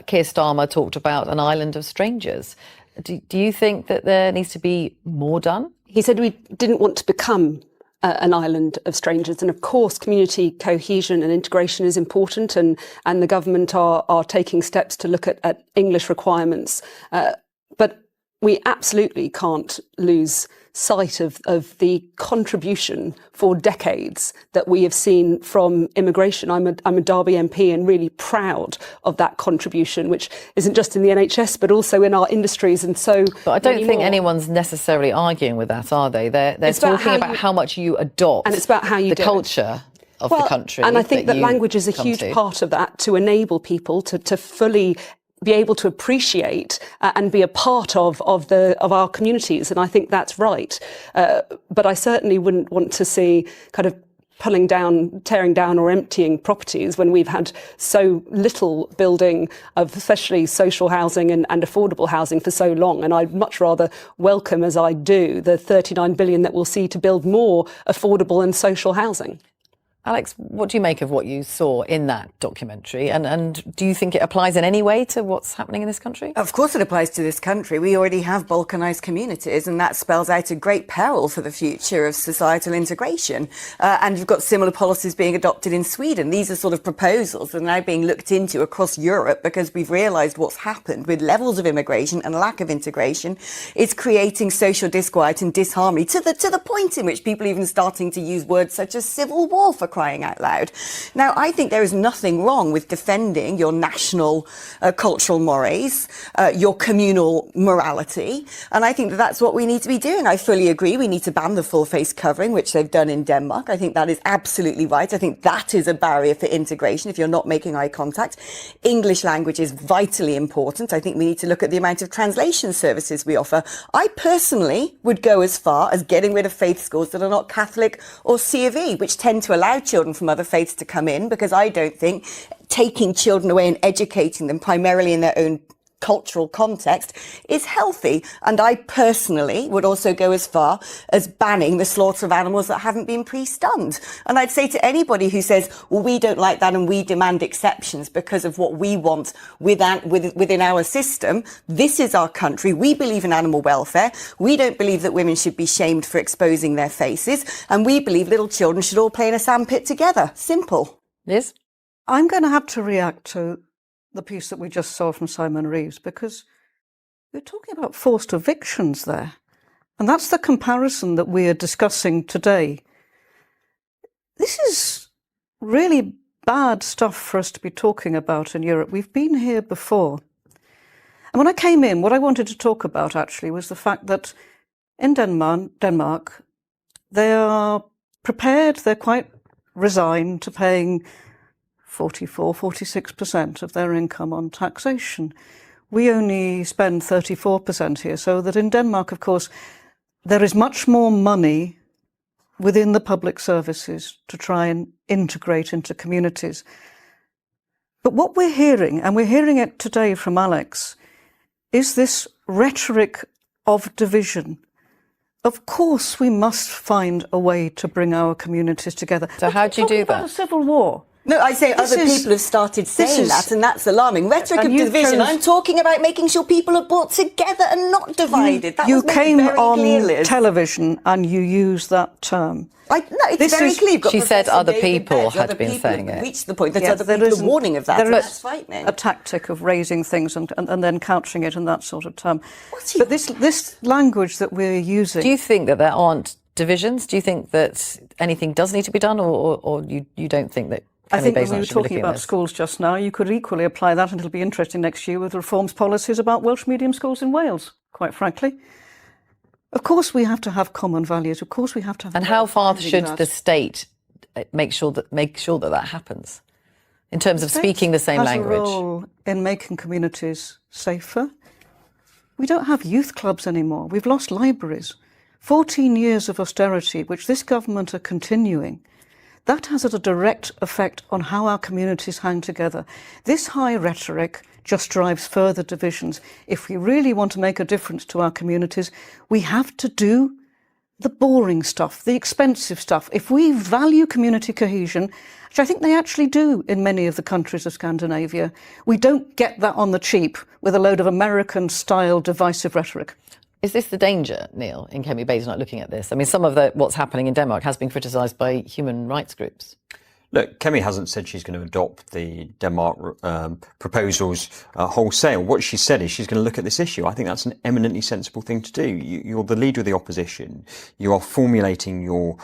Keir Starmer talked about an island of strangers. Do you think that there needs to be more done? He said we didn't want to become an island of strangers. And of course, community cohesion and integration is important. And the government are taking steps to look at English requirements. But we absolutely can't lose sight of the contribution for decades that we have seen from immigration. I'm a Derby MP and really proud of that contribution, which isn't just in the NHS, but also in our industries. And so, but I don't think anyone's necessarily arguing with that, are they? They're talking about how much you adopt, and it's about how you the culture of the country. And I think that language is a huge part of that, to enable people to fully be able to appreciate and be a part of our communities, and I think that's right. But I certainly wouldn't want to see kind of tearing down or emptying properties when we've had so little building of especially social housing and affordable housing for so long. And I'd much rather welcome, as I do, the 39 billion that we'll see to build more affordable and social housing. Alex, what do you make of what you saw in that documentary? And do you think it applies in any way to what's happening in this country? Of course it applies to this country. We already have balkanised communities, and that spells out a great peril for the future of societal integration. And you've got similar policies being adopted in Sweden. These are sort of proposals that are now being looked into across Europe because we've realised what's happened with levels of immigration and lack of integration. It's creating social disquiet and disharmony to the point in which people are even starting to use words such as civil war, for crying out loud. Now, I think there is nothing wrong with defending your national cultural mores, your communal morality, and I think that that's what we need to be doing. I fully agree we need to ban the full face covering, which they've done in Denmark. I think that is absolutely right. I think that is a barrier for integration if you're not making eye contact. English language is vitally important. I think we need to look at the amount of translation services we offer. I personally would go as far as getting rid of faith schools that are not Catholic or C of E, which tend to allow children from other faiths to come in, because I don't think taking children away and educating them primarily in their own cultural context is healthy. And I personally would also go as far as banning the slaughter of animals that haven't been pre-stunned. And I'd say to anybody who says, well, we don't like that and we demand exceptions because of what we want within our system, this is our country. We believe in animal welfare. We don't believe that women should be shamed for exposing their faces. And we believe little children should all play in a sandpit together. Simple. Liz? I'm going to have to react to the piece that we just saw from Simon Reeves, because we're talking about forced evictions there. And that's the comparison that we are discussing today. This is really bad stuff for us to be talking about in Europe. We've been here before. And when I came in, what I wanted to talk about actually was the fact that in Denmark, they are prepared, they're quite resigned to paying 46% of their income on taxation. We only spend 34% here, so that in Denmark, of course, there is much more money within the public services to try and integrate into communities. But what we're hearing, and we're hearing it today from Alex, is this rhetoric of division. Of course, we must find a way to bring our communities together. So how do you do that? About a civil war. No, I say other people have started saying that, and that's alarming. Rhetoric of division. I'm talking about making sure people are brought together and not divided. You came on television and you used that term. No, it's very clear. She said other people had been saying it. Reached the point that other people are warning of that. There is is a tactic of raising things and then countering it in that sort of term. But this language that we're using... Do you think that there aren't divisions? Do you think that anything does need to be done, or you don't think that... I think when we were talking about schools just now, you could equally apply that, and it'll be interesting next year with reforms policies about Welsh medium schools in Wales, quite frankly. Of course we have to have common values. Of course we have to have... And how far should the state make sure that happens? In terms of speaking the same language? Has a role in making communities safer. We don't have youth clubs anymore. We've lost libraries. 14 years of austerity, which this government are continuing. That has a direct effect on how our communities hang together. This high rhetoric just drives further divisions. If we really want to make a difference to our communities, we have to do the boring stuff, the expensive stuff. If we value community cohesion, which I think they actually do in many of the countries of Scandinavia, we don't get that on the cheap with a load of American-style divisive rhetoric. Is this the danger, Neil, in Kemi Badesnight looking at this? I mean, some of what's happening in Denmark has been criticised by human rights groups. Look, Kemi hasn't said she's going to adopt the Denmark proposals wholesale. What she said is she's going to look at this issue. I think that's an eminently sensible thing to do. You're the leader of the opposition. You are formulating your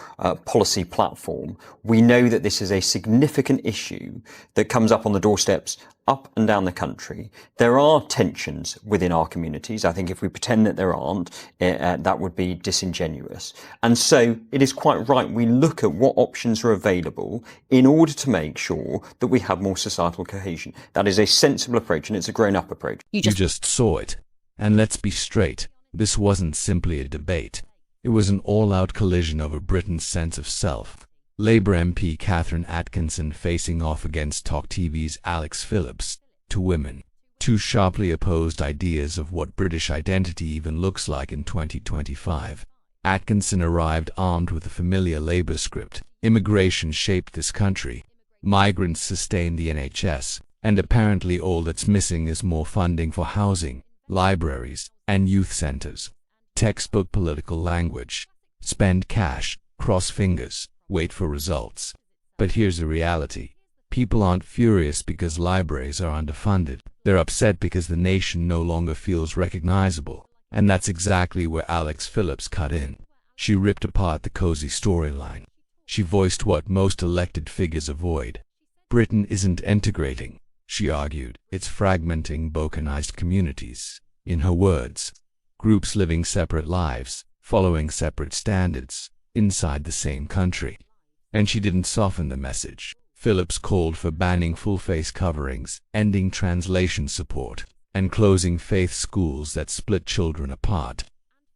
policy platform. We know that this is a significant issue that comes up on the doorsteps up and down the country. There are tensions within our communities. I think if we pretend that there aren't, that would be disingenuous. And so it is quite right. We look at what options are available in order to make sure that we have more societal cohesion. That is a sensible approach, and it's a grown-up approach. You just saw it. And let's be straight. This wasn't simply a debate. It was an all-out collision over Britain's sense of self. Labour MP Catherine Atkinson facing off against Talk TV's Alex Phillips. Two women. Two sharply opposed ideas of what British identity even looks like in 2025. Atkinson arrived armed with a familiar Labour script. Immigration shaped this country. Migrants sustain the NHS. And apparently all that's missing is more funding for housing, libraries, and youth centres. Textbook political language. Spend cash, cross fingers, wait for results. But here's the reality. People aren't furious because libraries are underfunded. They're upset because the nation no longer feels recognizable. And that's exactly where Alex Phillips cut in. She ripped apart the cozy storyline. She voiced what most elected figures avoid. Britain isn't integrating, she argued. It's fragmenting balkanized communities. In her words, groups living separate lives, following separate standards, inside the same country. And she didn't soften the message. Phillips called for banning full-face coverings, ending translation support, and closing faith schools that split children apart.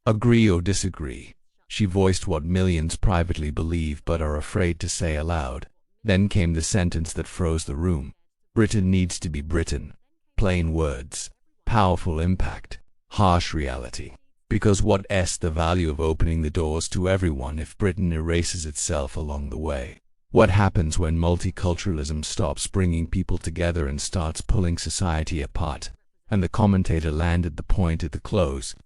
Agree or disagree? She voiced what millions privately believe but are afraid to say aloud. Then came the sentence that froze the room. Britain needs to be Britain. Plain words. Powerful impact. Harsh reality. Because what's the value of opening the doors to everyone if Britain erases itself along the way? What happens when multiculturalism stops bringing people together and starts pulling society apart? And the commentator landed the point at the close.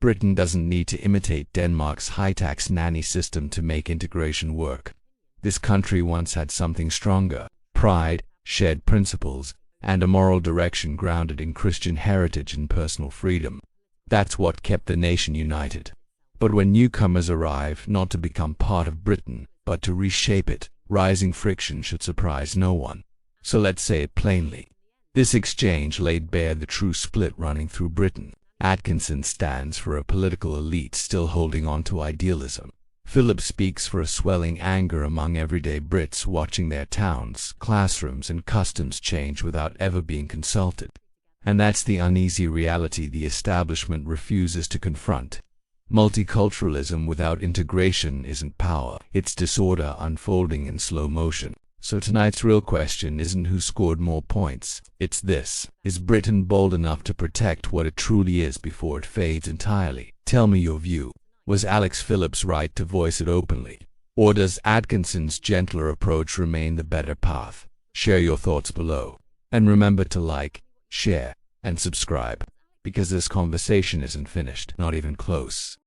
Britain doesn't need to imitate Denmark's high-tax nanny system to make integration work. This country once had something stronger: pride, shared principles, and a moral direction grounded in Christian heritage and personal freedom. That's what kept the nation united. But when newcomers arrive, not to become part of Britain, but to reshape it, rising friction should surprise no one. So let's say it plainly. This exchange laid bare the true split running through Britain. Atkinson stands for a political elite still holding on to idealism. Phillip speaks for a swelling anger among everyday Brits watching their towns, classrooms, and customs change without ever being consulted. And that's the uneasy reality the establishment refuses to confront. Multiculturalism without integration isn't power, it's disorder unfolding in slow motion. So tonight's real question isn't who scored more points, it's this: is Britain bold enough to protect what it truly is before it fades entirely? Tell me your view. Was Alex Phillips right to voice it openly? Or does Atkinson's gentler approach remain the better path? Share your thoughts below. And remember to like, share, and subscribe, because this conversation isn't finished, not even close.